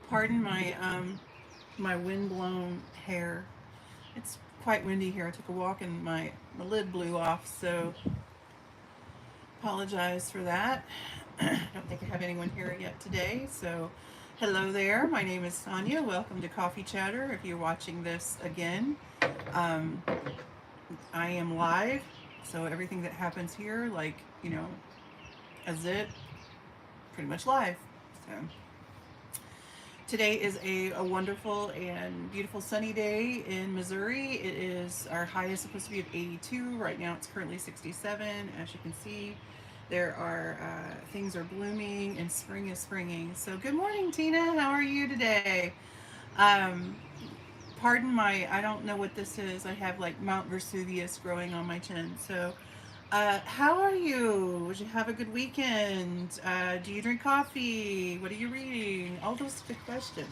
Pardon my my windblown hair. It's quite windy here. I took a walk and my lid blew off, so apologize for that. I don't think I have anyone here yet today, so hello there. My name is Sonia. Welcome to Coffee Chatter. If you're watching this again, um, I am live, so everything that happens here, like as it pretty much live. So today is a wonderful and beautiful sunny day in Missouri. It is our high is supposed to be at 82. Right now it's currently 67. As you can see, there are things are blooming and spring is springing. So good morning, Tina. How are you today? Um, Pardon my, I don't know what this is. I have like Mount Vesuvius growing on my chin. So how are you? Did you have a good weekend? Do you drink coffee? What are you reading? All those good questions.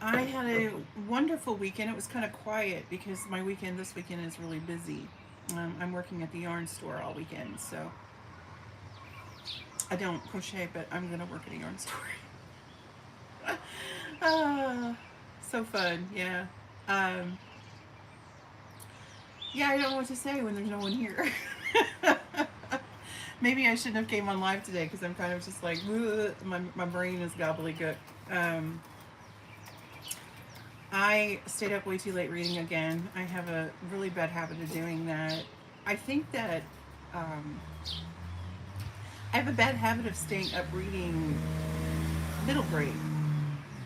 I had a wonderful weekend. It was kind of quiet because my weekend this weekend is really busy. I'm working at the yarn store all weekend, so I don't crochet, but I'm gonna work at a yarn store. Ah, so fun, yeah. Um, yeah, I don't know what to say when there's no one here. Maybe I shouldn't have came on live today because I'm kind of just like, "Ugh," my brain is gobbledygook. Um, I stayed up way too late reading again. I have a really bad habit of doing that. I think that um, I have a bad habit of staying up reading middle grade.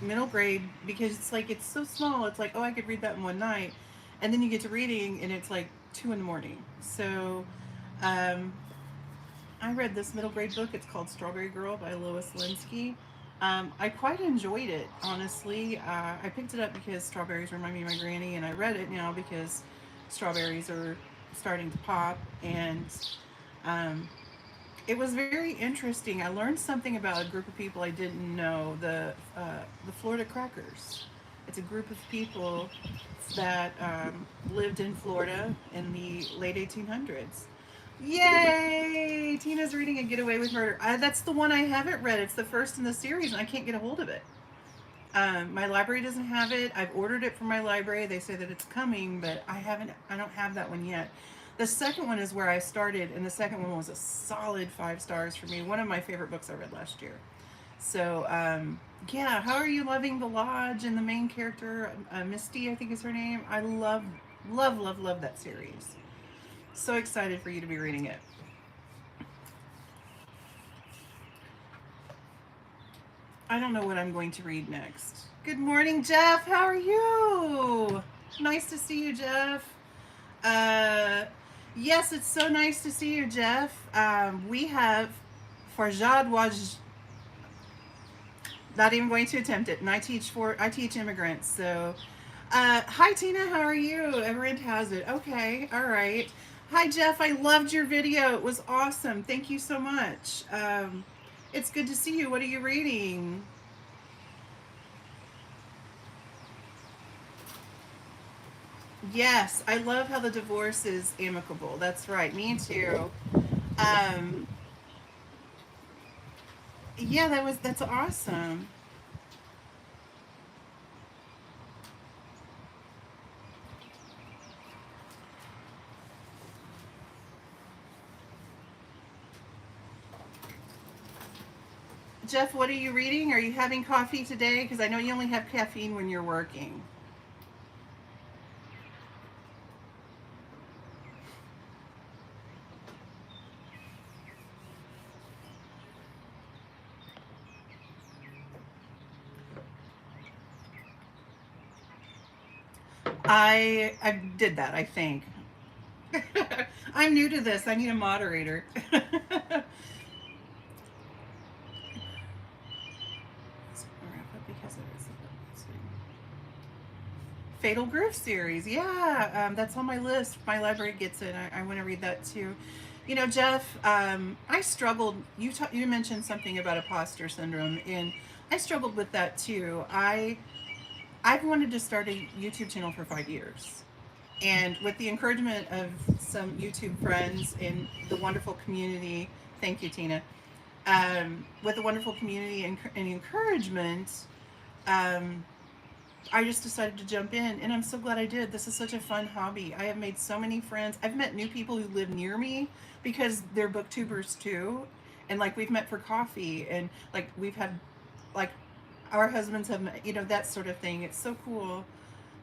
Middle grade because it's like it's so small. It's like, oh, I could read that in one night, and then you get to reading and it's like 2 in the morning. So um, I read this middle grade book. It's called Strawberry Girl by Lois Linsky. I quite enjoyed it, honestly. I picked it up because strawberries remind me of my granny, and I read it now because strawberries are starting to pop. And um, it was very interesting. I learned something about a group of people I didn't know. The Florida Crackers. It's a group of people that lived in Florida in the late 1800s. Yay! Tina's reading A Getaway with Murder. That's the one I haven't read. It's the first in the series, and I can't get a hold of it. My library doesn't have it. I've ordered it from my library. They say that it's coming, but I haven't. I don't have that one yet. The second one is where I started, and the second one was a solid 5 stars for me. One of my favorite books I read last year. So, yeah, how are you loving The Lodge and the main character, Misty, I think is her name? I love that series. So excited for you to be reading it. I don't know what I'm going to read next. Good morning, Jeff. How are you? Nice to see you, Jeff. Uh, yes, it's so nice to see you, Jeff. We have Farjad was not even going to attempt it, and I teach immigrants. So, hi Tina, how are you? Everett has it. Okay, all right. Hi Jeff, I loved your video. It was awesome. Thank you so much. It's good to see you. What are you reading? Yes, I love how the divorce is amicable. That's right. Me too. Um, yeah, that's awesome. Jeff, what are you reading? Are you having coffee today? Because I know you only have caffeine when you're working. I did that, I think. I'm new to this. I need a moderator. Fatal Groove series. Yeah, that's on my list. My library gets it. I want to read that too. You know, Jeff, I struggled. You mentioned something about imposter syndrome, and I struggled with that too. I've wanted to start a YouTube channel for 5 years, and with the encouragement of some YouTube friends and the wonderful community, thank you, Tina. with a wonderful community and encouragement, um, I just decided to jump in, and I'm so glad I did. This is such a fun hobby. I have made so many friends. I've met new people who live near me because they're booktubers too, and like we've met for coffee, and like we've had like our husbands have met, that sort of thing. It's so cool.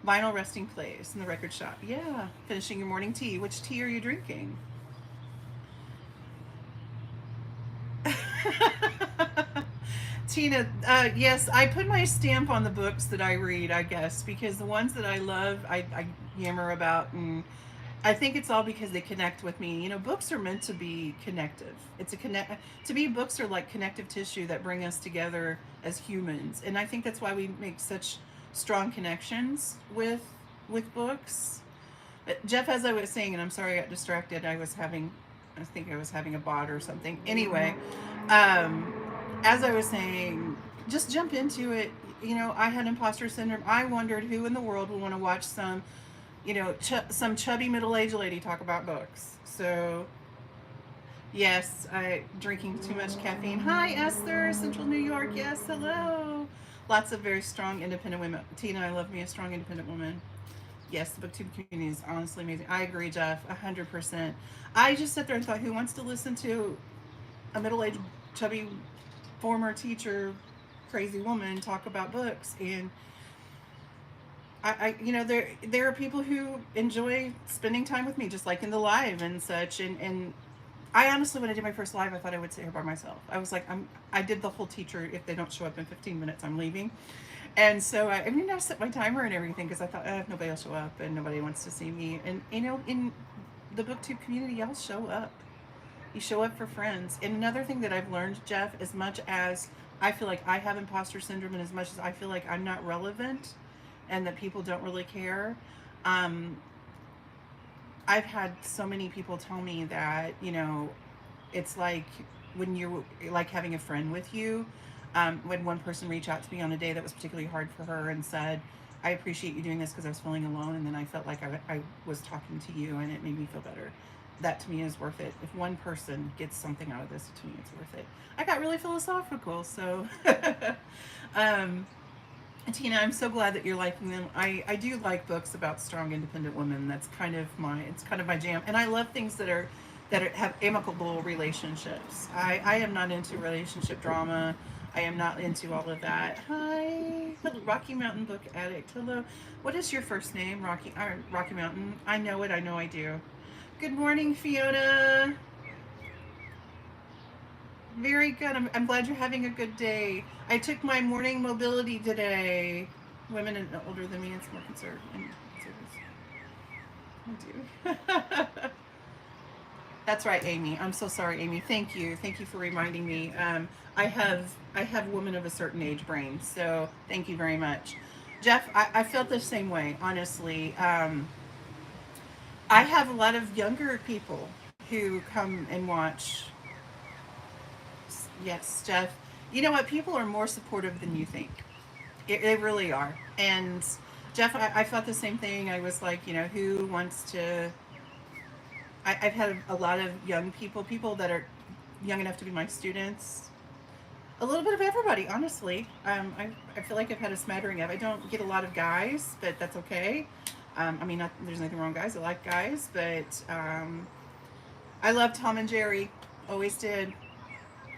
Vinyl resting place in the record shop. Yeah, finishing your morning tea. Which tea are you drinking? Tina, yes, I put my stamp on the books that I read, I guess, because the ones that I love, I yammer about, and I think it's all because they connect with me. Books are meant to be connective. It's a connect to me. Books are like connective tissue that bring us together as humans, and I think that's why we make such strong connections with books. But Jeff, as I was saying, and I'm sorry I got distracted. I think I was having a bot or something. Anyway, um, as I was saying, just jump into it. I had imposter syndrome. I wondered who in the world would want to watch some chubby middle-aged lady talk about books. So, yes, I drinking too much caffeine. Hi, Esther, Central New York. Yes, hello. Lots of very strong, independent women. Tina, I love me a strong, independent woman. Yes, the booktube community is honestly amazing. I agree, Jeff, 100%. I just sat there and thought, who wants to listen to a middle-aged, chubby, former teacher, crazy woman talk about books? And there are people who enjoy spending time with me, just like in the live and such. And I honestly, when I did my first live, I thought I would sit here by myself. I was like, I did the whole teacher. If they don't show up in 15 minutes, I'm leaving. And so I set my timer and everything because I thought, if nobody will show up and nobody wants to see me. And in the booktube community, y'all show up. You show up for friends. And another thing that I've learned, Jeff, as much as I feel like I have imposter syndrome, and as much as I feel like I'm not relevant and that people don't really care, um, I've had so many people tell me that, it's like when you're like having a friend with you. When one person reached out to me on a day that was particularly hard for her and said, I appreciate you doing this because I was feeling alone, and then I felt like I was talking to you and it made me feel better. That to me is worth it. If one person gets something out of this, to me it's worth it. I got really philosophical, so um, Tina, I'm so glad that you're liking them. I do like books about strong, independent women. That's kind of my jam. And I love things that have amicable relationships. I am not into relationship drama. I am not into all of that. Hi, Rocky Mountain Book Addict. Hello. What is your first name, Rocky Mountain? I know it. I know I do. Good morning, Fiona. Very good. I'm glad you're having a good day. I took my morning mobility today. Women older than me, it's more conservative. I do. That's right, Amy. I'm so sorry, Amy. Thank you. Thank you for reminding me. I have women of a certain age brain, so thank you very much. Jeff, I felt the same way, honestly. I have a lot of younger people who come and watch. Yes, Jeff. You know what? People are more supportive than you think. They really are. And Jeff, I felt the same thing. I was like, who wants to. I've had a lot of young people that are young enough to be my students. A little bit of everybody, honestly. I feel like I've had a smattering of. I don't get a lot of guys, but that's okay. I mean, there's nothing wrong with guys. I like guys, but I love Tom and Jerry. Always did.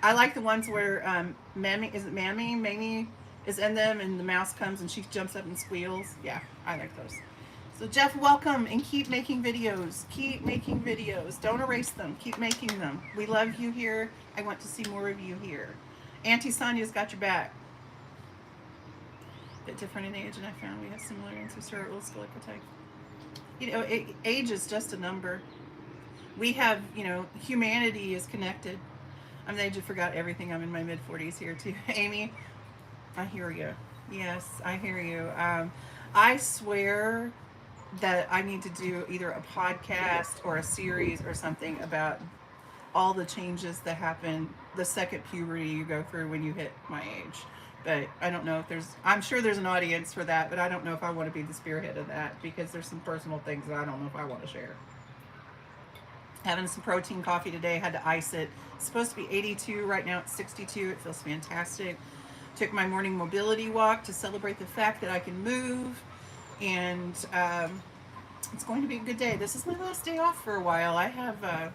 I like the ones where Mammy is it Mammy? Mamie is in them, and the mouse comes and she jumps up and squeals. Yeah, I like those. So Jeff, welcome, and keep making videos. Keep making videos. Don't erase them. Keep making them. We love you here. I want to see more of you here. Auntie Sonia's got your back. A bit different in age, and I found we have similar ancestry. Old school type. Age is just a number. We have, humanity is connected. I'm the age of forgot everything. I'm in my mid 40s here too. Amy, I hear you. Yes, I hear you. I swear that I need to do either a podcast or a series or something about all the changes that happen the second puberty you go through when you hit my age. But I don't know if I'm sure there's an audience for that, but I don't know if I want to be the spearhead of that because there's some personal things that I don't know if I want to share. Having some protein coffee today. Had to ice it. It's supposed to be 82. Right now it's 62. It feels fantastic. Took my morning mobility walk to celebrate the fact that I can move. And it's going to be a good day. This is my last day off for a while. I have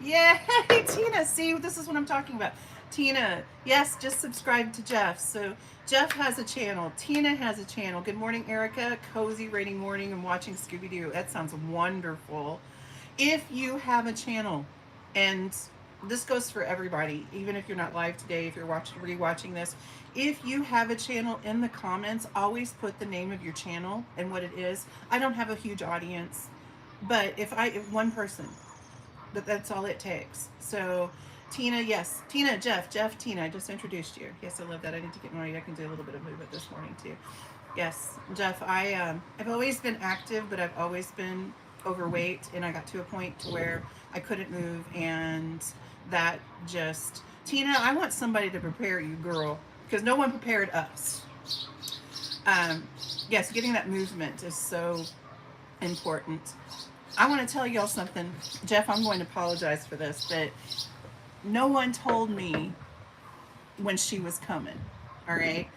yeah, Tina, see, this is what I'm talking about. Tina, yes, just subscribe to Jeff. So Jeff has a channel. Tina has a channel. Good morning, Erica. Cozy rating morning and watching Scooby Doo. That sounds wonderful. If you have a channel, and this goes for everybody, even if you're not live today, if you're rewatching this, if you have a channel, in the comments, always put the name of your channel and what it is. I don't have a huge audience, but if one person, but that's all it takes. So Tina, yes, Tina, Jeff, Tina, I just introduced you. Yes, I love that. I need to get more. I can do a little bit of movement this morning too. Yes, Jeff, I've always been active, but I've always been overweight, and I got to a point to where I couldn't move, and that just Tina, I want somebody to prepare you, girl, because no one prepared us. Um, yes, getting that movement is so important. I want to tell y'all something. Jeff, I'm going to apologize for this, but no one told me when she was coming. All right?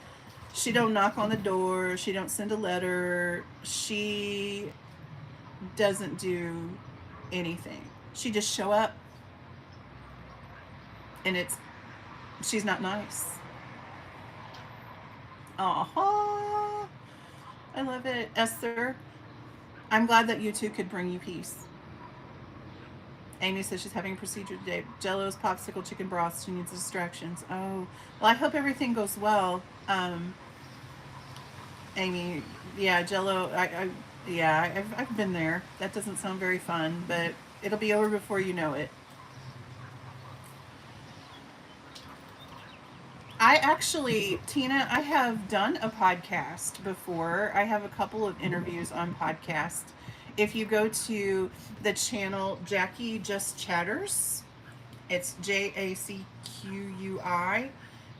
She don't knock on the door, she don't send a letter, she doesn't do anything. She just show up, and she's not nice. Uh-huh. I love it. Esther, I'm glad that you two could bring you peace. Amy says she's having a procedure today. Jello's popsicle chicken broth. She needs distractions. Oh, well, I hope everything goes well. Amy, yeah, Jello. Yeah, I've been there. That doesn't sound very fun, but it'll be over before you know it. I actually, Tina, I have done a podcast before. I have a couple of interviews on podcast. If you go to the channel Jackie Just Chatters, it's JACQUI,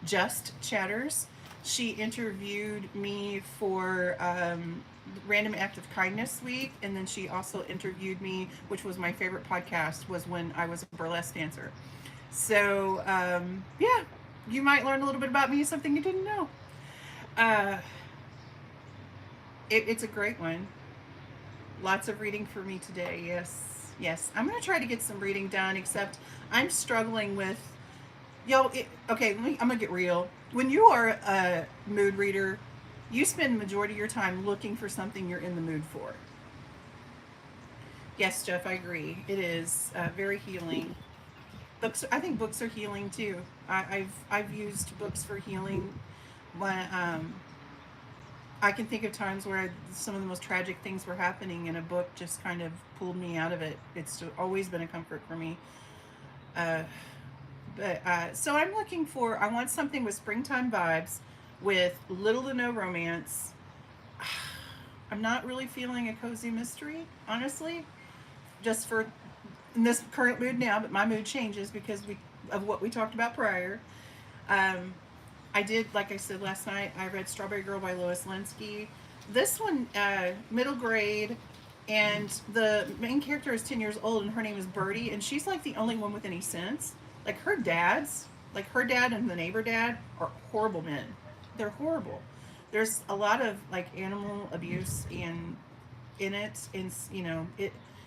Just Chatters. She interviewed me for Random Act of Kindness Week, and then she also interviewed me, which was my favorite podcast, was when I was a burlesque dancer. So, yeah, you might learn a little bit about me, something you didn't know. Uh, it's a great one. Lots of reading for me today. Yes, yes. I'm gonna try to get some reading done. Except I'm struggling with, okay, I'm gonna get real. When you are a mood reader, you spend the majority of your time looking for something you're in the mood for. Yes, Jeff, I agree. It is very healing. Books. I think books are healing too. I've used books for healing. When I can think of times where some of the most tragic things were happening, and a book just kind of pulled me out of it. It's always been a comfort for me. Uh, so I'm looking for. I want something with springtime vibes, with little to no romance. I'm not really feeling a cozy mystery, honestly. Just for in this current mood now, but my mood changes because of what we talked about prior. Um, I did, like I said last night, I read Strawberry Girl by Lois Linsky. This one, middle grade, and the main character is 10 years old, and her name is Birdie, and she's like the only one with any sense. Like her dad and the neighbor dad are horrible men. They're horrible. There's a lot of like animal abuse in it, and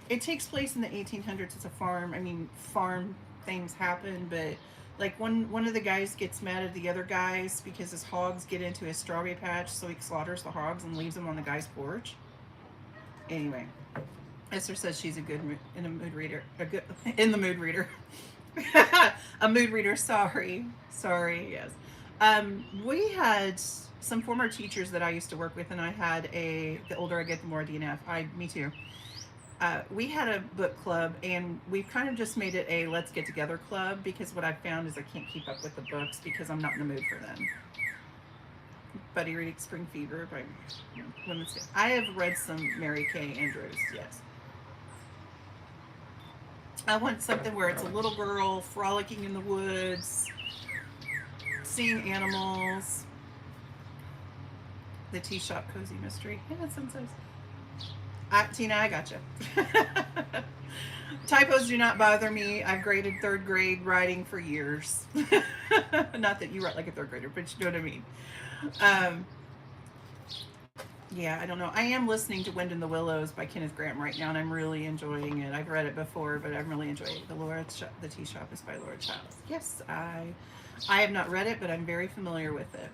it takes place in the 1800s. It's a farm. I mean, farm things happen, but like one of the guys gets mad at the other guys because his hogs get into his strawberry patch, so he slaughters the hogs and leaves them on the guy's porch. Anyway, Esther says she's a good in a mood reader. A good in the mood reader. A mood reader. Sorry. Yes. We had some former teachers that I used to work with, and I had the older I get, the more DNF. Me too. We had a book club, and we've kind of just made it a let's get together club, because what I've found is I can't keep up with the books because I'm not in the mood for them. Buddy reading Spring Fever by Women's. I have read some Mary Kay Andrews, yes. I want something where it's a little girl frolicking in the woods, seeing animals. The Tea Shop Cozy Mystery. Yeah, that sounds nice. Tina, I gotcha. Typos do not bother me. I've graded third grade writing for years. Not that you write like a third grader, but you know what I mean. Um, yeah, I don't know. I am listening to Wind in the Willows by Kenneth Grahame right now, and I'm really enjoying it. I've read it before, but I'm really enjoying it. The Tea Shop is by Laura Childs. Yes, I have not read it, but I'm very familiar with it.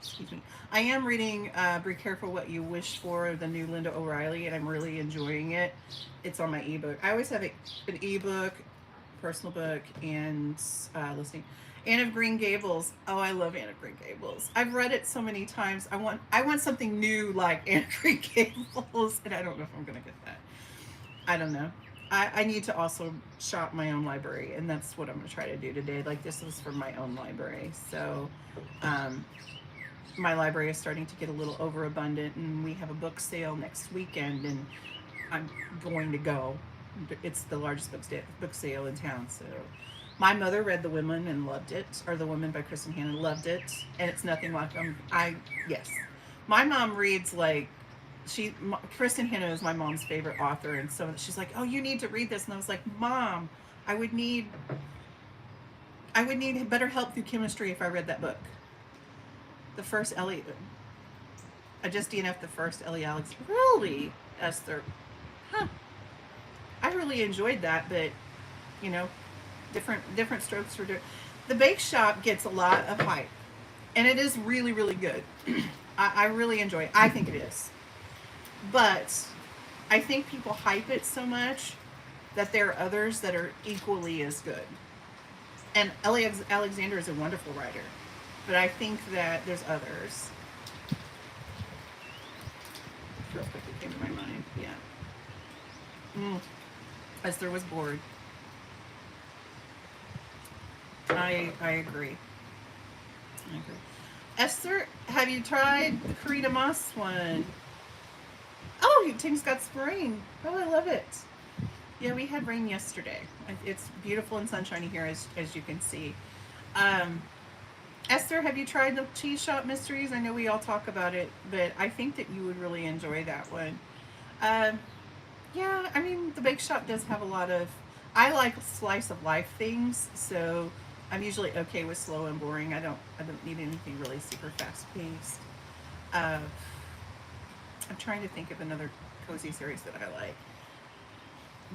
Excuse me. I am reading Be Careful What You Wish For, the new Linda O'Reilly, and I'm really enjoying it. It's on my ebook. I always have an ebook, personal book, and listening. Anne of Green Gables. Oh, I love Anne of Green Gables. I've read it so many times. I want something new like Anne of Green Gables, and I don't know if I'm gonna get that. I don't know. I need to also shop my own library, and that's what I'm gonna try to do today. Like this was from my own library, so um, my library is starting to get a little overabundant, and we have a book sale next weekend, and I'm going to go. It's the largest book sale in town. So my mother read The Women and loved it, or The Woman by Kristen Hanna, loved it, and it's nothing like yes. My mom reads like Kristen Hanna is my mom's favorite author, and so she's like, "Oh, you need to read this," and I was like, "Mom, I would need better help through chemistry if I read that book." The first Ellie, I just DNF'd the first Ellie Alex. Really, Esther? Huh. I really enjoyed that, but you know, different strokes for different. The Bake Shop gets a lot of hype, and it is really really good. I really enjoy it. I think it is, but I think people hype it so much that there are others that are equally as good. And Ellie Alexander is a wonderful writer, but I think that there's others. Real quick, it came to my mind. Yeah. Esther was bored. I agree. I agree. Esther, have you tried the Karita Moss one? Oh, Tim's got some rain. Oh, I love it. Yeah, we had rain yesterday. It's beautiful and sunshiny here, as you can see. Um, Esther, have you tried the Cheese Shop Mysteries? I know we all talk about it, but I think that you would really enjoy that one. Um, yeah, I mean, the Bake Shop does have a lot of. I like slice of life things, so I'm usually okay with slow and boring. I don't need anything really super fast paced. Uh, I'm trying to think of another cozy series that I like.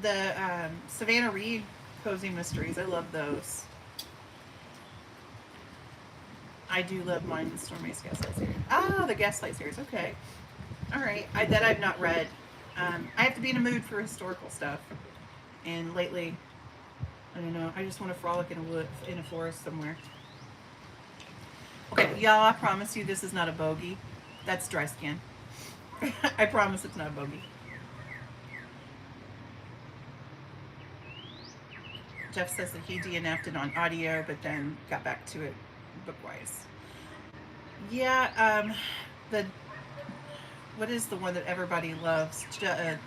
The Savannah Reed cozy mysteries. I love those. I do love mine and Stormy's Gaslight series. Oh, the Gaslight series. Okay. All right. That I've not read. I have to be in a mood for historical stuff. And lately, I don't know. I just want to frolic in a forest somewhere. Okay, y'all. I promise you, this is not a bogey. That's dry skin. I promise it's not a bogey. Jeff says that he DNF'd it on audio, but then got back to it book-wise. Yeah, the what is the one that everybody loves? Jeff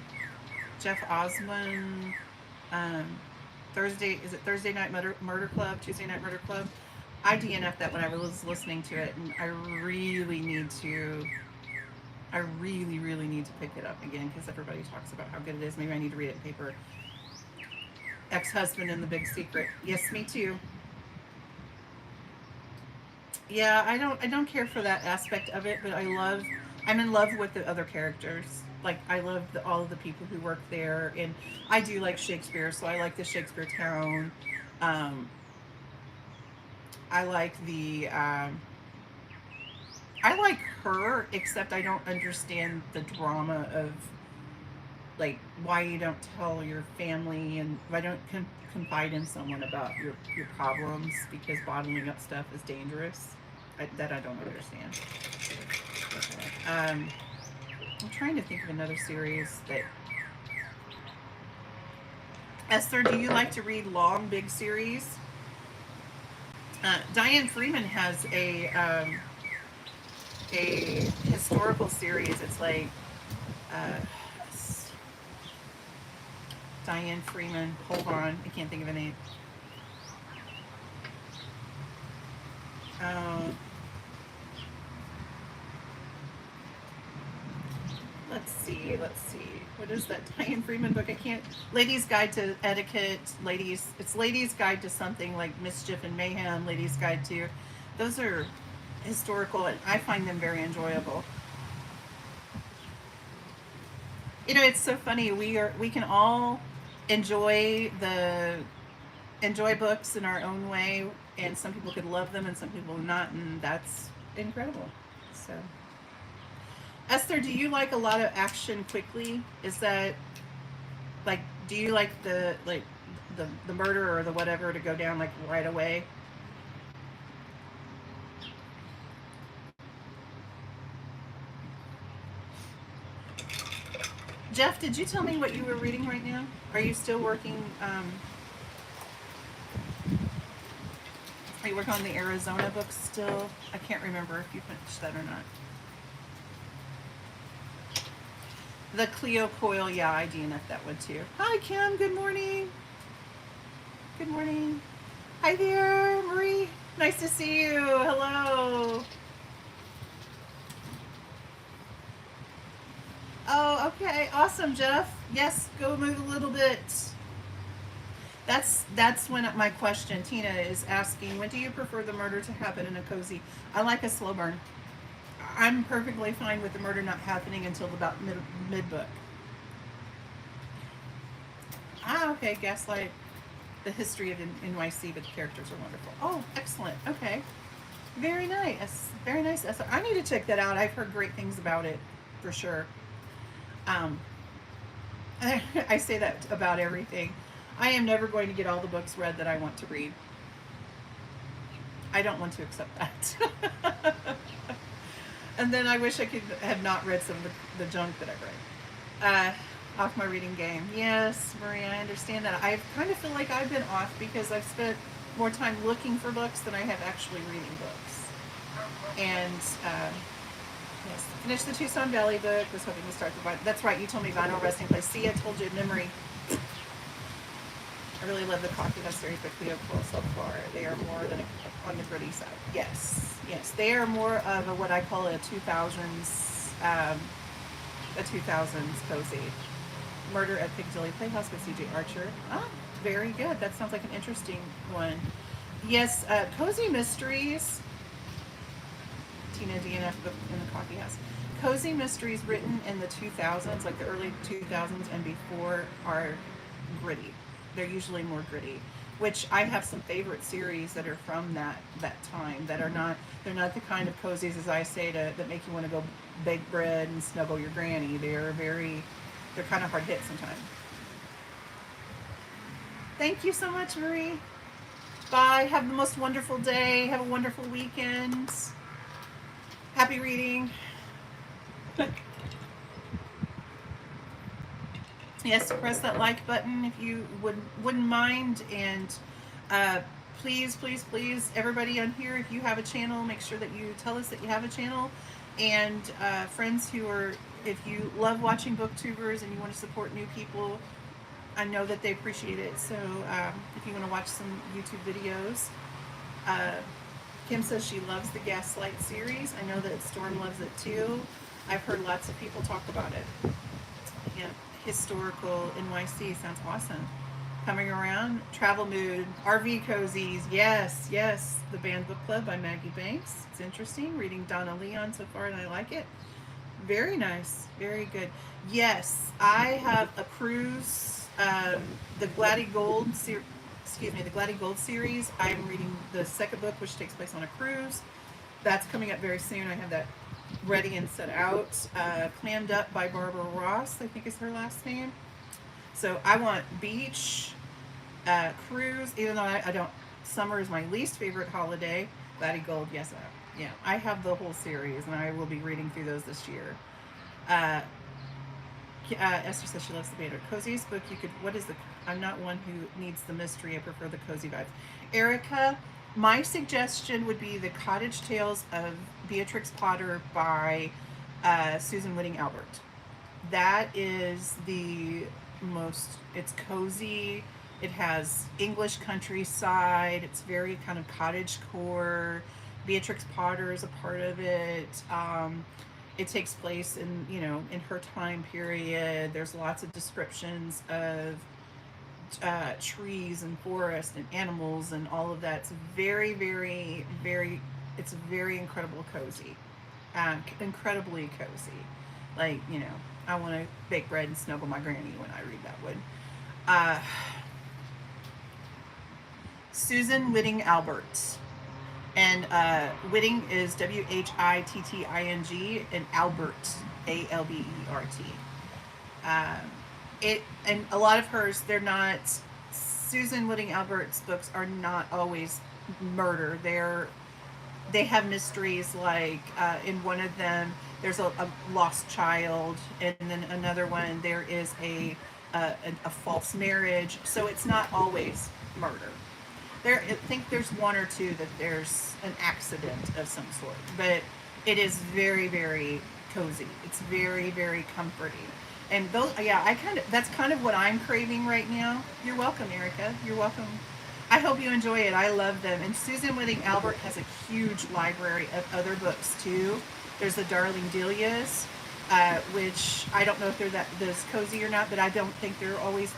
Osman. Um, Thursday, is it Thursday Night Murder Club? Tuesday Night Murder Club? I DNF'd that when I was listening to it, and I really need to. I really, really need to pick it up again because everybody talks about how good it is. Maybe I need to read it in paper. Ex-husband and the Big Secret. Yes, me too. Yeah, I don't care for that aspect of it, but I'm in love with the other characters. Like I love all of the people who work there, and I do like Shakespeare, so I like the Shakespeare town. Um, I like the I like her, except I don't understand the drama of like why you don't tell your family and why don't confide in someone about your problems because bottling up stuff is dangerous. That I don't understand. I'm trying to think of another series that. Esther, do you like to read long, big series? Diane Freeman has a historical series. It's like uh, Diane Freeman. Hold on, I can't think of any. Uh, see. Let's see. What is that Diane Freeman book? I can't. Ladies' Guide to Etiquette. Ladies. It's Ladies' Guide to something like Mischief and Mayhem. Ladies' Guide to. Those are historical, and I find them very enjoyable. You know, it's so funny. We can all enjoy the enjoy books in our own way, and some people could love them and some people not, and that's incredible. So, Esther, do you like a lot of action quickly? Is that like, do you like the murder or the whatever to go down like right away? Jeff, did you tell me what you were reading right now? Are you still working? Are you working on the Arizona book still? I can't remember if you finished that or not. The Cleo Coil, yeah, I DNF that one too. Hi, Kim. Good morning. Good morning. Hi there, Marie. Nice to see you. Hello. Oh, okay. Awesome, Jeff. Yes, go move a little bit. That's when my question. Tina is asking, when do you prefer the murder to happen in a cozy? I like a slow burn. I'm perfectly fine with the murder not happening until about mid book. Ah, okay. Gaslight, the history of NYC, but the characters are wonderful. Oh, excellent. Okay, very nice. Very nice. I need to check that out. I've heard great things about it, for sure. Um, I say that about everything. I am never going to get all the books read that I want to read. I don't want to accept that. And then I wish I could have not read some of the junk that I've read. Off my reading game. Yes, Maria, I understand that. I kind of feel like I've been off because I've spent more time looking for books than I have actually reading books. And yes, finished the Tucson Valley book. Was hoping to start the vinyl. That's right. You told me vinyl resting place. See, I told you in memory. I really love the coffee series, but Cleo Coil so far. They are more than on the gritty side. Yes, yes, they are more of what I call a 2000s, cozy. Murder at Piccadilly Playhouse by C.J. Archer. Ah, very good. That sounds like an interesting one. Yes, cozy mysteries. Tina DNF book in the coffee house. Cozy mysteries written in the 2000s, like the early 2000s and before, are gritty. They're usually more gritty, which I have some favorite series that are from that time that are not, they're not the kind of cozies, as I say, that make you want to go bake bread and snuggle your granny. They're kind of hard hit sometimes. Thank you so much, Marie. Bye. Have the most wonderful day. Have a wonderful weekend. Happy reading. Yes, press that like button if you wouldn't mind, and please, please, please, everybody on here, if you have a channel, make sure that you tell us that you have a channel, and friends who are, if you love watching booktubers and you want to support new people, I know that they appreciate it. So if you want to watch some YouTube videos, uh, Kim says she loves the Gaslight series. I know that Storm loves it too. I've heard lots of people talk about it. Yeah, historical NYC sounds awesome. Coming around, travel mood, RV cozies. Yes, yes. The Band Book Club by Maggie Banks. It's interesting. Reading Donna Leon so far, and I like it. Very nice. Very good. Yes, I have a cruise. The Gladdy Gold series. Excuse me, the Gladdy Gold series. I'm reading the second book, which takes place on a cruise. That's coming up very soon. I have that ready and set out. Clammed Up by Barbara Ross, I think is her last name. So I want beach, cruise, even though I don't, summer is my least favorite holiday. Gladdy Gold, yes, yeah. I have the whole series, and I will be reading through those this year. Esther says she loves the Banner. Coziest book you could, what is the, I'm not one who needs the mystery, I prefer the cozy vibes. Erica, my suggestion would be The Cottage Tales of Beatrix Potter by Susan Whitting Albert. That is the most, it's cozy, it has English countryside, it's very kind of cottage core. Beatrix Potter is a part of it. it takes place in, you know, in her time period. There's lots of descriptions of trees and forest and animals and all of that. It's very, very, very, it's very incredible cozy, incredibly cozy. Like, you know, I want to bake bread and snuggle my granny when I read that one. Uh, Susan Whitting Albert. And Whitting is Whitting, and Albert, Albert. It and a lot of hers, they're not. Susan Whitting Albert's books are not always murder. They have mysteries, like in one of them there's a lost child, and then another one there is a false marriage. So it's not always murder. There, I think there's one or two that there's an accident of some sort, but it is very, very cozy. It's very, very comforting. And those, yeah, that's kind of what I'm craving right now. You're welcome, Erica. You're welcome. I hope you enjoy it. I love them. And Susan Whitting Albert has a huge library of other books too. There's the Darling Delias, which I don't know if they're that this cozy or not, but I don't think they always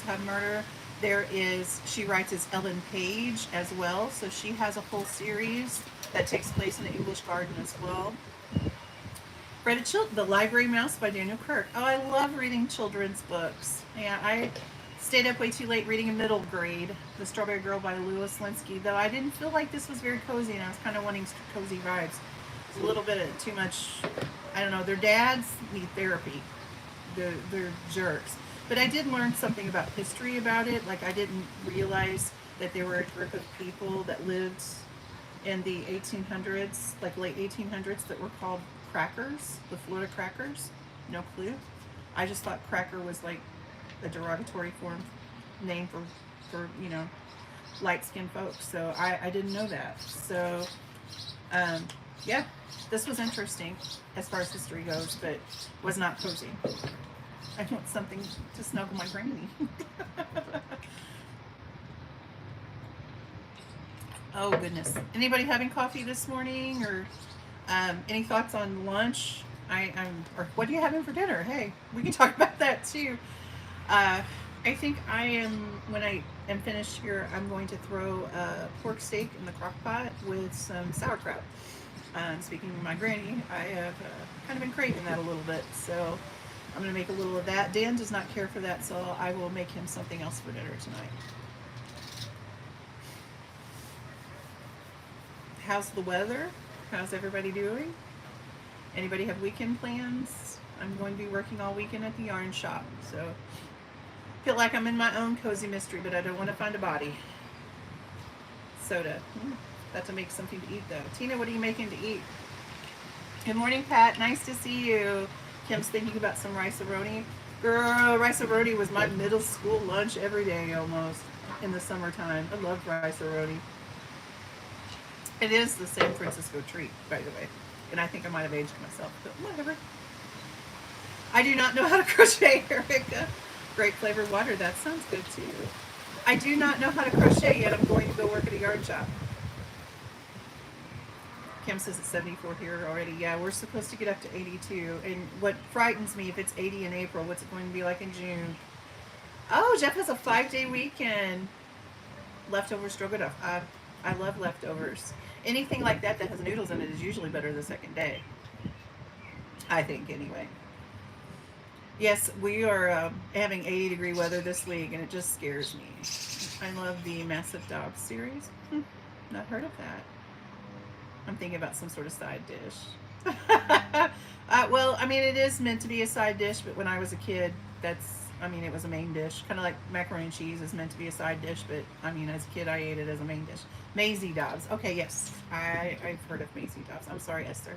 have murder. There is, she writes as Ellen Page as well, so she has a whole series that takes place in the English Garden as well. The Library Mouse by Daniel Kirk. Oh, I love reading children's books. Yeah, I stayed up way too late reading in middle grade, The Strawberry Girl by Lewis Linsky, though I didn't feel like this was very cozy, and I was kind of wanting cozy vibes. It's a little bit of too much, I don't know, their dads need therapy. They're jerks. But I did learn something about history about it. Like, I didn't realize that there were a group of people that lived in the 1800s, like late 1800s, that were called crackers, the Florida crackers. No clue. I just thought cracker was like a derogatory form name for you know, light-skinned folks. So I didn't know that. So yeah, this was interesting as far as history goes, but was not cozy. I want something to snuggle my granny. Oh goodness. Anybody having coffee this morning, or any thoughts on lunch? Or what are you having for dinner? Hey, we can talk about that too. I think I am, when I am finished here, I'm going to throw a pork steak in the crock pot with some sauerkraut. Speaking of my granny, I have kind of been craving that a little bit, so I'm going to make a little of that. Dan does not care for that, so I will make him something else for dinner tonight. How's the weather? How's everybody doing? Anybody have weekend plans? I'm going to be working all weekend at the yarn shop, so feel like I'm in my own cozy mystery, but I don't want to find a body. Soda. Got to make something to eat though. Tina, what are you making to eat? Good morning, Pat. Nice to see you. Kim's thinking about some rice-a-roni. Girl, rice-a-roni was my middle school lunch every day almost in the summertime. I love rice-a-roni. It is the San Francisco treat, by the way. And I think I might have aged myself, but whatever. I do not know how to crochet, Erica. Great flavored water. That sounds good too. I do not know how to crochet yet. I'm going to go work at a yarn shop. Kim says it's 74 here already. Yeah, we're supposed to get up to 82. And what frightens me, if it's 80 in April, what's it going to be like in June? Oh, Jeff has a 5-day weekend. Leftover stroganoff. I love leftovers. Anything like that that has noodles in it is usually better the second day. I think, anyway. Yes, we are having 80-degree weather this week, and it just scares me. I love the Massive Dogs series. Not heard of that. I'm thinking about some sort of side dish. Well, I mean, it is meant to be a side dish, but when I was a kid, it was a main dish. Kind of like macaroni and cheese is meant to be a side dish, but I mean, as a kid, I ate it as a main dish. Maisie Dobbs. Okay, yes. I've heard of Maisie Dobbs. I'm sorry, Esther.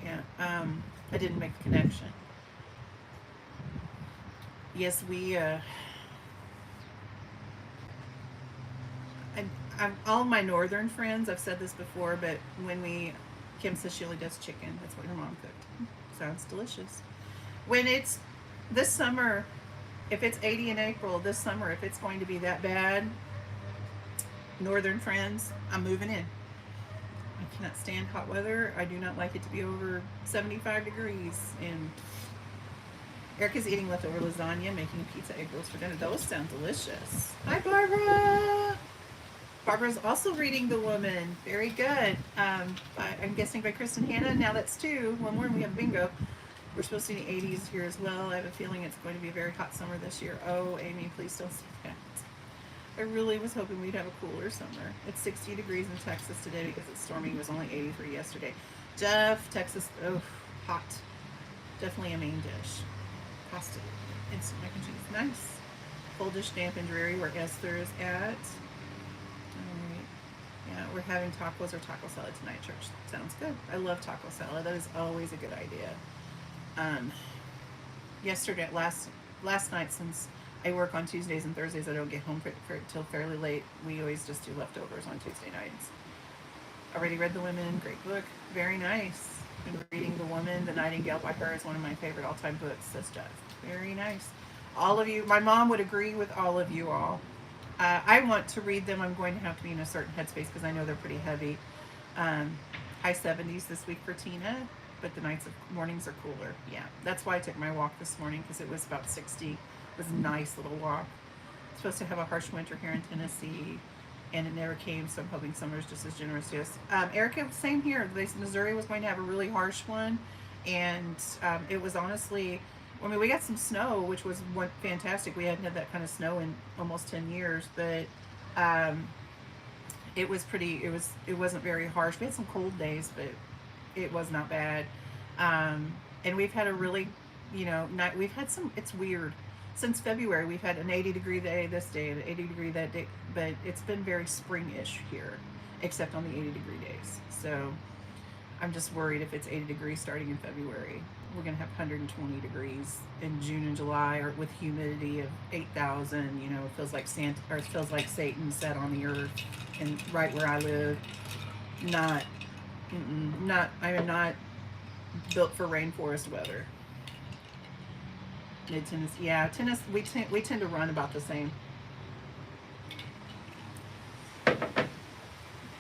Yeah, I didn't make the connection. Yes, we, all my northern friends, I've said this before, but Kim says she only does chicken. That's what her mom cooked. Sounds delicious. When it's this summer, if it's 80 in April, this summer, if it's going to be that bad, northern friends, I'm moving in. I cannot stand hot weather. I do not like it to be over 75 degrees. And Erica's eating leftover lasagna, making pizza egg rolls for dinner. Those sound delicious. Hi, Barbara. Barbara's also reading The Woman. Very good. I'm guessing by Kristen Hanna. Now that's two. One more and we have bingo. We're supposed to be in the 80s here as well. I have a feeling it's going to be a very hot summer this year. Oh, Amy, please don't say that. I really was hoping we'd have a cooler summer. It's 60 degrees in Texas today because it's storming. It was only 83 yesterday. Jeff, Texas, oh, hot. Definitely a main dish. Pasta, instant mac and cheese. Nice. Cold dish, damp and dreary, where Esther is at. Alright. Yeah, we're having tacos or taco salad tonight, church. Sounds good. I love taco salad. That is always a good idea. Yesterday, last night, since I work on Tuesdays and Thursdays, I don't get home till fairly late. We always just do leftovers on Tuesday nights. Already read The Women. Great book. Very nice. Been reading The Woman. The Nightingale by her is one of my favorite all-time books, says Jeff. Very nice. All of you, my mom would agree with all of you all. I want to read them. I'm going to have to be in a certain headspace because I know they're pretty heavy. High 70s this week for Tina, but the mornings are cooler. Yeah, that's why I took my walk this morning because it was about 60. It was a nice little walk. It's supposed to have a harsh winter here in Tennessee, and it never came, so I'm hoping summer is just as generous to us. Erica, same here. Missouri was going to have a really harsh one, and it was honestly, I mean, we got some snow, which was fantastic. We hadn't had that kind of snow in almost 10 years, but it was pretty, it wasn't very harsh. We had some cold days, but it was not bad. And we've had a really, night, we've had some, it's weird. Since February, we've had an 80-degree day this day and an 80-degree that day, but it's been very spring-ish here, except on the 80-degree days. So I'm just worried if it's 80 degrees starting in February. We're going to have 120 degrees in June and July, or with humidity of 8,000. It feels like it feels like Satan sat on the earth, and right where I live, I am not built for rainforest weather. Mid Tennessee, yeah, we tend to run about the same.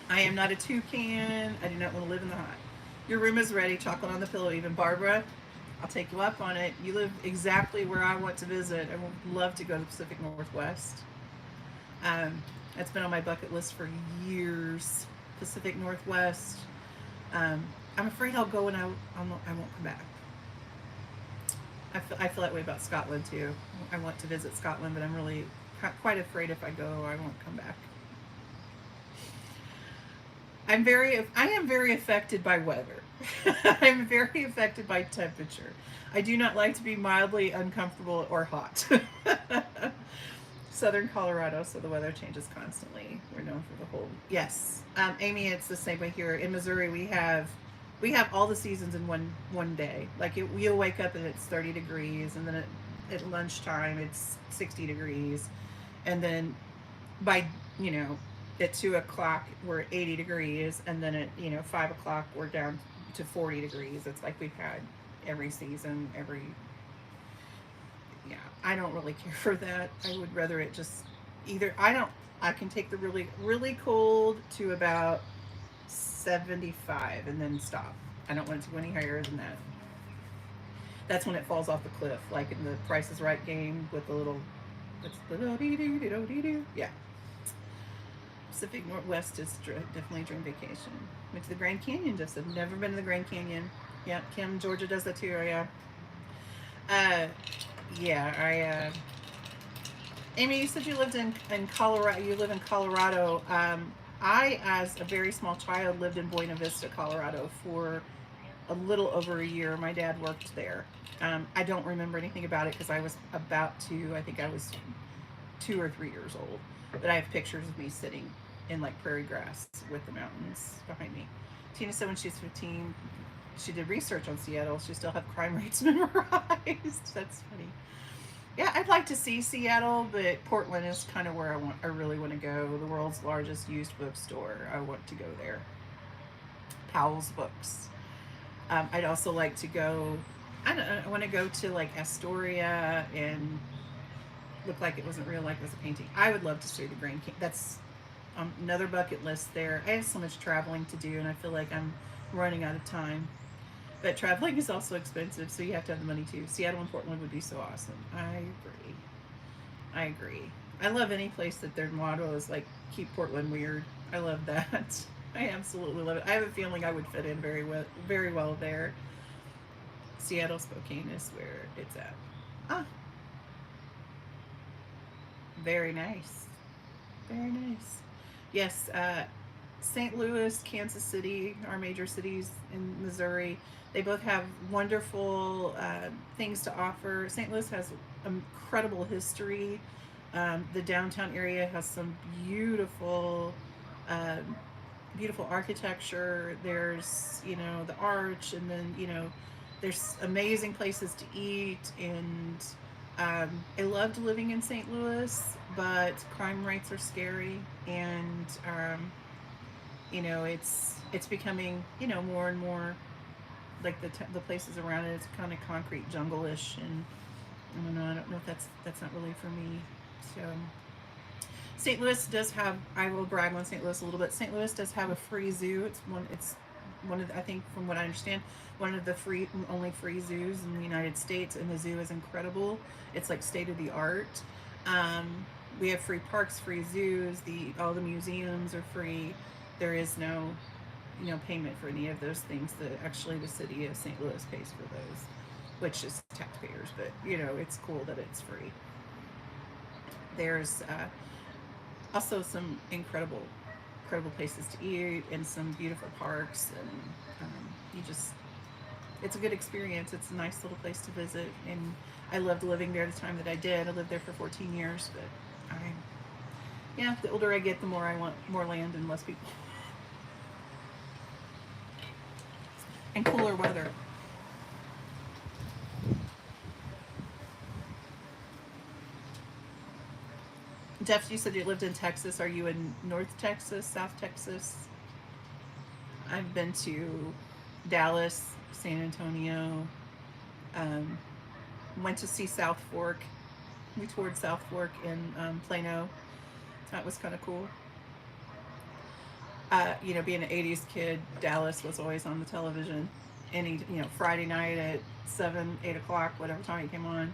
I am not a toucan. I do not want to live in the hot. Your room is ready. Chocolate on the pillow. Even Barbara, I'll take you up on it. You live exactly where I want to visit. I would love to go to the Pacific Northwest. It's been on my bucket list for years. Pacific Northwest. I'm afraid I'll go and I won't come back. I feel that way about Scotland too. I want to visit Scotland, but I'm really quite afraid if I go, I won't come back. I am very affected by weather. I'm very affected by temperature. I do not like to be mildly uncomfortable or hot. Southern Colorado, so the weather changes constantly. We're known for the whole. Yes, Amy, it's the same way here in Missouri. We have all the seasons in one day. Like you'll wake up and it's 30 degrees, and then at lunchtime it's 60 degrees, and then by at 2 o'clock we're at 80 degrees, and then at 5 o'clock we're down to 40 degrees. It's like we've had every season, yeah. I don't really care for that. I would rather it just I can take the really, really cold to about 75 and then stop. I don't want it to go any higher than that. That's when it falls off the cliff, like in the Price is Right game with the little, it's the yeah. Pacific Northwest is definitely a dream vacation. Went to the Grand Canyon just said, never been to the Grand Canyon. Yeah, Kim, Georgia does that too, yeah. Amy, you said you lived in Colorado. You live in Colorado. I, as a very small child, lived in Buena Vista, Colorado for a little over a year. My dad worked there. I don't remember anything about it because I was I think I was 2 or 3 years old. But I have pictures of me sitting in like prairie grass with the mountains behind me. Tina said when she's 15, she did research on Seattle. She still have crime rates memorized. That's funny. Yeah, I'd like to see Seattle, but Portland is kind of where I really want to go. The world's largest used bookstore. I want to go there. Powell's Books. I'd also like to go, I want to go to like Astoria and look like it wasn't real, like it was a painting. I would love to see the Grand Canyon. Another bucket list there. I have so much traveling to do, and I feel like I'm running out of time. But traveling is also expensive, so you have to have the money too. Seattle and Portland would be so awesome. I agree. I agree. I love any place that their motto is like "Keep Portland weird." I love that. I absolutely love it. I have a feeling I would fit in very well there. Seattle, Spokane is where it's at. Ah, very nice. Very nice. Yes, St. Louis, Kansas City, our major cities in Missouri, they both have wonderful things to offer. St. Louis has incredible history. The downtown area has some um, beautiful architecture. There's, the arch, and then, there's amazing places to eat. And I loved living in St. Louis, but crime rates are scary. And, it's becoming, more and more like the places around it. It's kind of concrete jungle-ish. And I don't know. I don't know if that's not really for me. So St. Louis does have. I will brag on St. Louis a little bit. St. Louis does have a free zoo. It's one of I think from what I understand, one of the only free zoos in the United States, and the zoo is incredible. It's like state of the art. Um, we have free parks, free zoos. The All the museums are free. There is no payment for any of those things. The city of St. Louis pays for those, which is taxpayers. But it's cool that it's free. There's also some incredible places to eat, and some beautiful parks. And you just it's a good experience. It's a nice little place to visit, and I loved living there the time that I did. I lived there for 14 years. But yeah, the older I get, the more I want more land and less people and cooler weather. Jeff, you said you lived in Texas. Are you in North Texas, South Texas? I've been to Dallas, San Antonio. Um, Went to see South Fork. We toured South Fork in Plano. That was kind of cool. Being an '80s kid, Dallas was always on the television. Friday night at 7, 8 o'clock, whatever time it came on.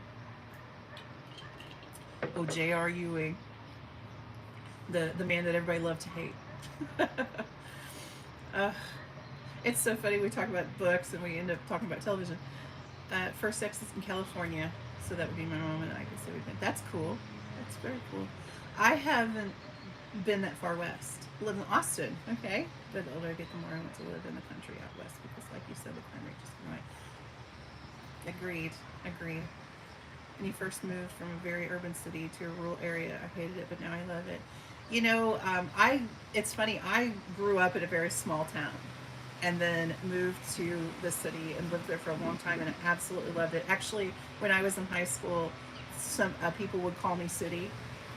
Oh, J.R. Ewing, the man that everybody loved to hate. uh, it's so funny. We talk about books and we end up talking about television. First Exes in California. So that would be my mom and I can say we've been. That's cool. That's very cool. I haven't been that far west. I live in Austin. Okay. But the older I get, the more I want to live in the country out west, because, like you said, the crime rate just went. Agreed. Agreed. When you first moved from a very urban city to a rural area, I hated it, but now I love it. I it's funny. I grew up in a very small town, and then moved to the city and lived there for a long time, and I absolutely loved it. Actually, when I was in high school, some people would call me city,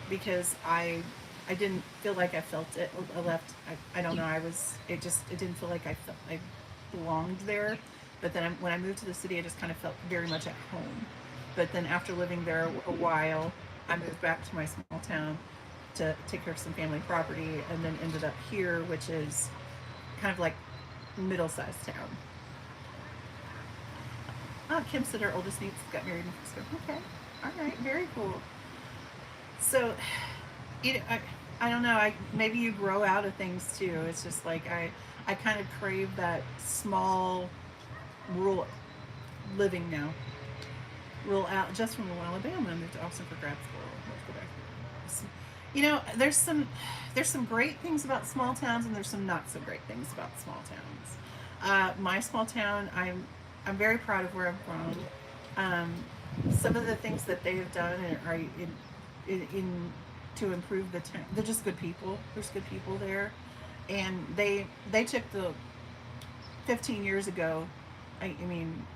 because I didn't feel like I felt it. I left. I don't know. It didn't feel like I felt I belonged there. But then when I moved to the city, I just kind of felt very much at home. But then after living there a while, I moved back to my small town to take care of some family property, and then ended up here, which is kind of like middle-sized town. Kim said her oldest niece got married in Frisco. Okay, all right, very cool. So, I don't know. Maybe you grow out of things too. It's just like I kind of crave that small rural living now. Rural out just from rural Alabama. I moved to Austin for grad school. Let's go back. There's some great things about small towns, and there's some not so great things about small towns. My small town, I'm very proud of where I'm from. Um, some of the things that they have done are in to improve the town. They're just good people. There's good people there, and they took the 15 years ago. I mean,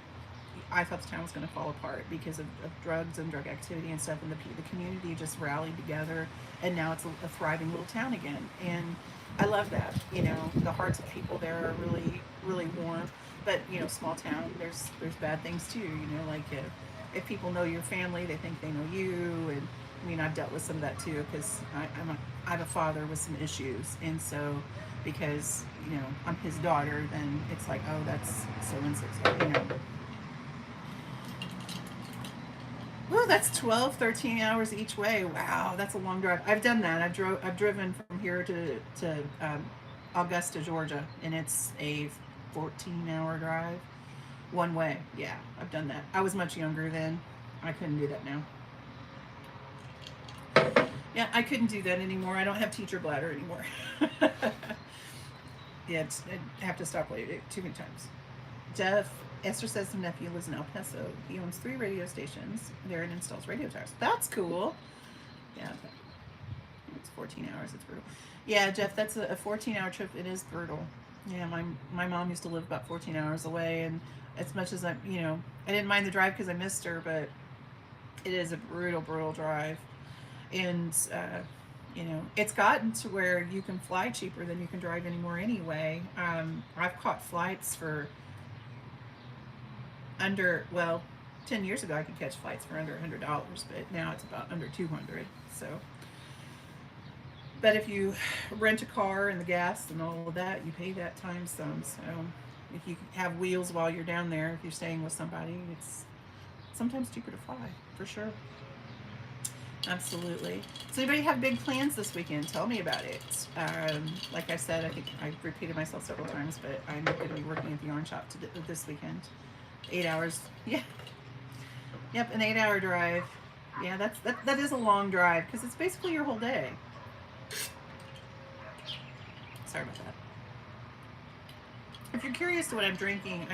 I thought the town was going to fall apart because of drugs and drug activity and stuff, and the community just rallied together, and now it's a thriving little town again. And I love that. The hearts of people there are really, really warm. But small town, there's bad things too. Like if people know your family, they think they know you, and I mean, I've dealt with some of that too because I have a father with some issues, and so because I'm his daughter, then it's like, oh, that's so and so. Well, that's 12, 13 hours each way. Wow, that's a long drive. I've done that. I've driven from here to Augusta, Georgia, and it's a 14-hour drive one way. Yeah, I've done that. I was much younger then. I couldn't do that now. Yeah, I couldn't do that anymore. I don't have teacher bladder anymore. Yeah, I have to stop later too many times. Jeff, Esther says his nephew lives in El Paso. He owns 3 radio stations there and installs radio towers. That's cool. Yeah, it's 14 hours. It's brutal. Yeah, Jeff, that's a 14-hour trip. It is brutal. Yeah, my mom used to live about 14 hours away, and as much as I didn't mind the drive because I missed her, but it is a brutal, brutal drive. And it's gotten to where you can fly cheaper than you can drive anymore anyway. I've caught flights for under, well, 10 years ago I could catch flights for under $100, but now it's about under 200. So, but if you rent a car and the gas and all of that, you pay that times some. So if you have wheels while you're down there, if you're staying with somebody, it's sometimes cheaper to fly, for sure. Absolutely. Does anybody have big plans this weekend? Tell me about it. Like I said, I think I repeated myself several times, but I'm going to be working at the yarn shop this weekend. 8 hours. Yeah. Yep, an 8-hour drive. Yeah, that is a long drive because it's basically your whole day. Sorry about that. If you're curious to what I'm drinking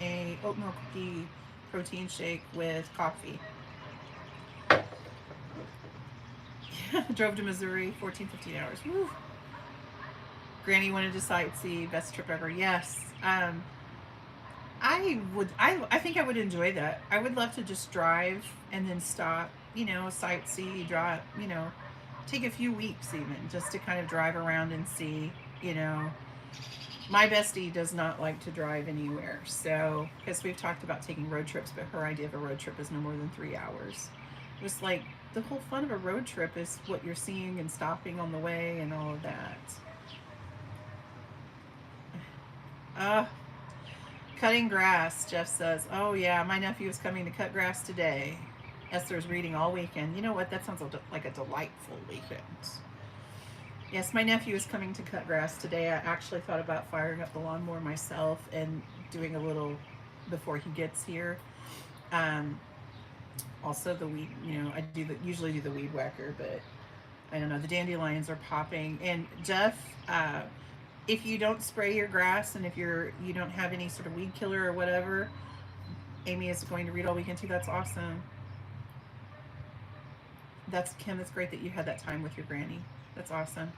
a oatmeal cookie protein shake with coffee. Drove to Missouri, 14, 15 hours. Woo. Granny wanted to sightsee, best trip ever. Yes. I think I would enjoy that. I would love to just drive and then stop, sightsee, drive, take a few weeks even just to kind of drive around and see, My bestie does not like to drive anywhere. So, because we've talked about taking road trips, but her idea of a road trip is no more than 3 hours. Just like the whole fun of a road trip is what you're seeing and stopping on the way and all of that. Cutting grass, Jeff says. Oh yeah, my nephew is coming to cut grass today. Esther's reading all weekend. You know what? That sounds like a delightful weekend. Yes, my nephew is coming to cut grass today. I actually thought about firing up the lawnmower myself and doing a little before he gets here. Also the weed, I usually do the weed whacker, but I don't know. The dandelions are popping. And Jeff, if you don't spray your grass and if you don't have any sort of weed killer or whatever, Amy is going to read all weekend too. That's awesome. That's Kim. It's great that you had that time with your granny. That's awesome.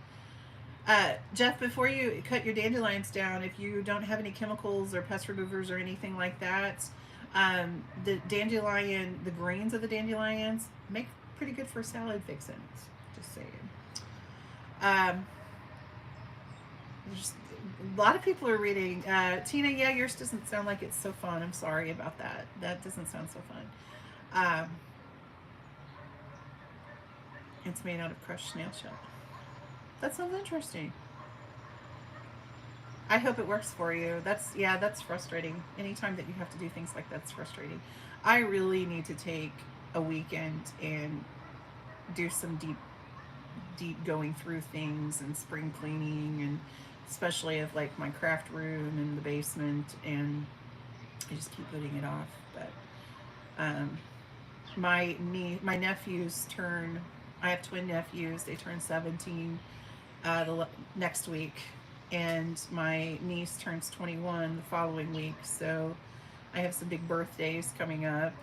Jeff, before you cut your dandelions down, if you don't have any chemicals or pest removers or anything like that, the grains of the dandelions make pretty good for salad fixins. Just saying. There's a lot of people are reading. Tina, yeah, yours doesn't sound like it's so fun. I'm sorry about that. That doesn't sound so fun. It's made out of crushed snail shell. That sounds interesting. I hope it works for you. That's frustrating. Anytime that you have to do things like that's frustrating. I really need to take a weekend and do some deep going through things and spring cleaning, and especially of like my craft room and the basement, and I just keep putting it off. But my nephews turn. I have twin nephews. They turn 17 next week, and my niece turns 21 the following week. So I have some big birthdays coming up.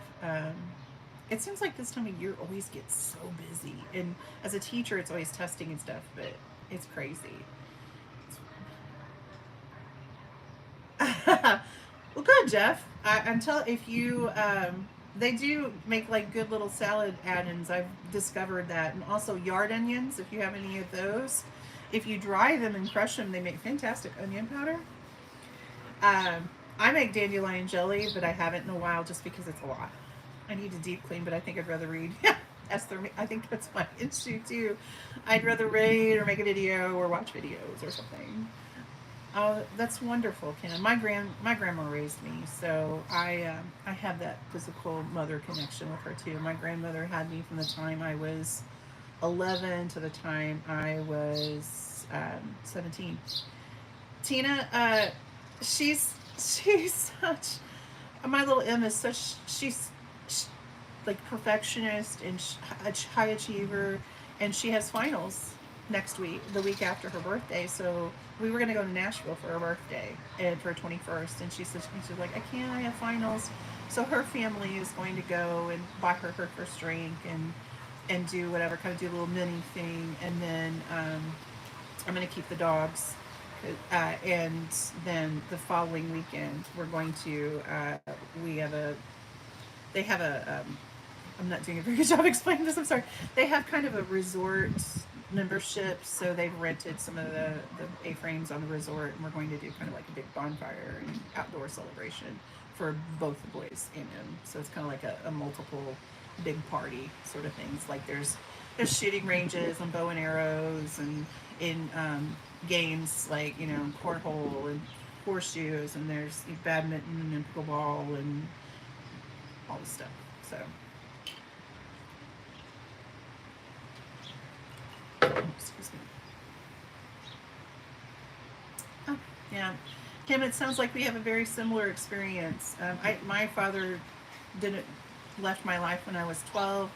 It seems like this time of year always gets so busy, and as a teacher, it's always testing and stuff, but it's crazy. Well, good, Jeff. If you they do make like good little salad add-ins. I've discovered that, and also yard onions. If you have any of those, if you dry them and crush them, they make fantastic onion powder. I make dandelion jelly, but I haven't in a while just because it's a lot. I need to deep clean, but I think I'd rather read. Esther, I think that's my issue too. I'd rather read or make a video or watch videos or something. Oh, that's wonderful, Kim. My grandma raised me, so I have that physical mother connection with her too. My grandmother had me from the time I was 11 to the time I was 17. Tina, she's such my little Em is such she's like perfectionist and a high achiever, and she has finals next week, the week after her birthday. So we were gonna go to Nashville for her birthday and for her 21st, and she's like, I can't, I have finals. So her family is going to go and buy her first drink and do whatever, kind of do a little mini thing, and then I'm gonna keep the dogs. And then the following weekend, we're going to. We have a. They have a. I'm not doing a very good job explaining this. I'm sorry. They have kind of a resort membership, so they've rented some of the A-frames on the resort, and we're going to do kind of like a big bonfire and outdoor celebration for both the boys and him. So it's kind of like a multiple big party sort of things. Like there's shooting ranges and bow and arrows and in games like cornhole and horseshoes, and there's badminton and pickleball and all this stuff. So excuse me. Oh, yeah. Kim, it sounds like we have a very similar experience. My father didn't left my life when I was 12,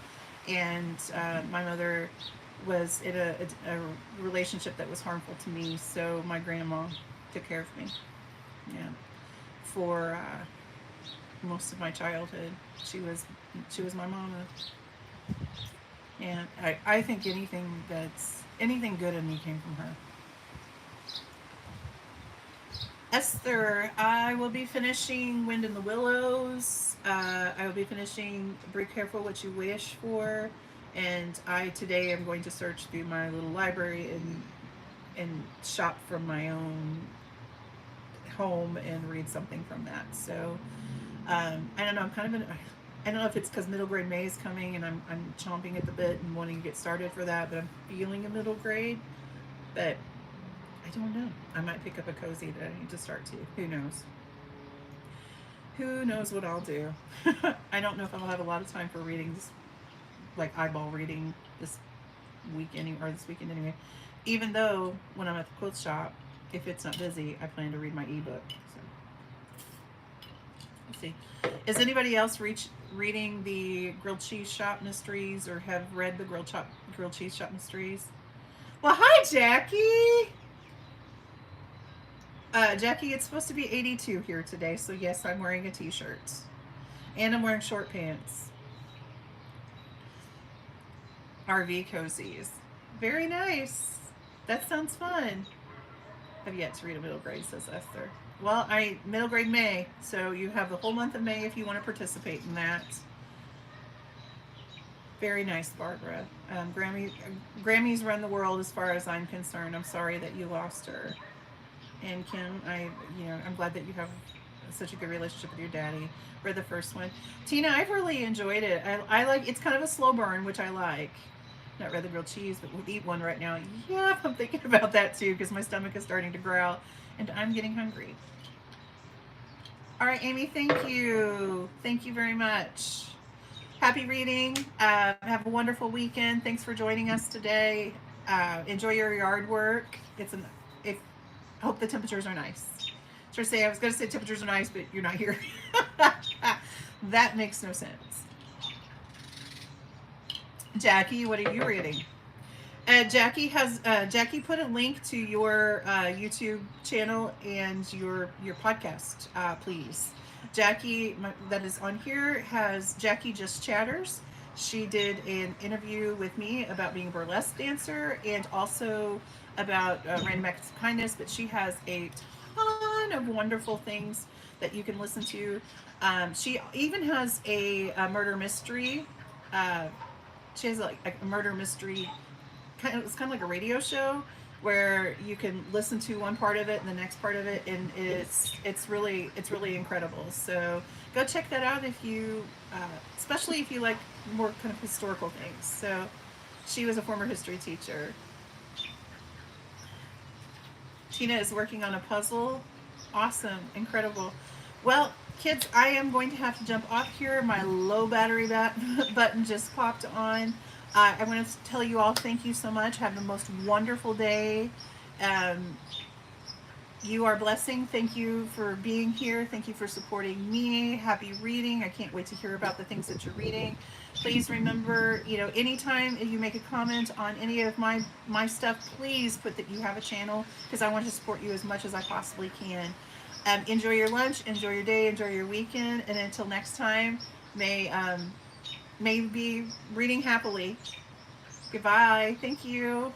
and my mother was in a relationship that was harmful to me. So my grandma took care of me. Yeah, for most of my childhood, she was my mama. And I think anything good in me came from her. Esther, I will be finishing Wind in the Willows. I will be finishing Be Careful What You Wish For. And I today am going to search through my little library and shop from my own home and read something from that. So I don't know. I'm kind of I don't know if it's because middle grade May is coming and I'm chomping at the bit and wanting to get started for that, but I'm feeling a middle grade. But I don't know. I might pick up a cozy that I need to start to. Who knows? Who knows what I'll do? I don't know if I'll have a lot of time for readings, like eyeball reading this weekend or this weekend anyway. Even though when I'm at the quilt shop, if it's not busy, I plan to read my ebook. So let's see. Is anybody else reading the grilled cheese shop mysteries or have read the grilled cheese shop mysteries? Well, hi, Jackie. Jackie, it's supposed to be 82 here today, so yes, I'm wearing a t-shirt. And I'm wearing short pants. RV cozies. Very nice. That sounds fun. I've yet to read a middle grade, says Esther. Well, middle grade May, so you have the whole month of May if you want to participate in that. Very nice, Barbara. Grammys run the world as far as I'm concerned. I'm sorry that you lost her. And Kim, I'm glad that you have such a good relationship with your daddy. Read the first one. Tina, I've really enjoyed it. I like, it's kind of a slow burn, which I like. Not read the grilled cheese, but we'll eat one right now. Yeah, I'm thinking about that too because my stomach is starting to growl and I'm getting hungry. All right, Amy, thank you. Thank you very much. Happy reading. Have a wonderful weekend. Thanks for joining us today. Enjoy your yard work. Hope the temperatures are nice. I was going to say temperatures are nice, but you're not here. That makes no sense. Jackie, what are you reading? Jackie put a link to your YouTube channel and your podcast, please. Jackie, that is on here, has Jackie Just Chatters. She did an interview with me about being a burlesque dancer and also about random acts of kindness, but she has a ton of wonderful things that you can listen to. She even has a murder mystery. She has like a murder mystery. It's kind of like a radio show where you can listen to one part of it and the next part of it, and it's really incredible. So go check that out if you, especially if you like more kind of historical things. So she was a former history teacher. Tina is working on a puzzle. Awesome, incredible. Well, kids, I am going to have to jump off here. My low battery button just popped on. I want to tell you all thank you so much. Have the most wonderful day. Um, you are a blessing. Thank you for being here. Thank you for supporting me. Happy reading. I can't wait to hear about the things that you're reading. Please remember, anytime you make a comment on any of my stuff, please put that you have a channel, because I want to support you as much as I possibly can. Enjoy your lunch, enjoy your day, enjoy your weekend, and until next time, may be reading happily. Goodbye. Thank you.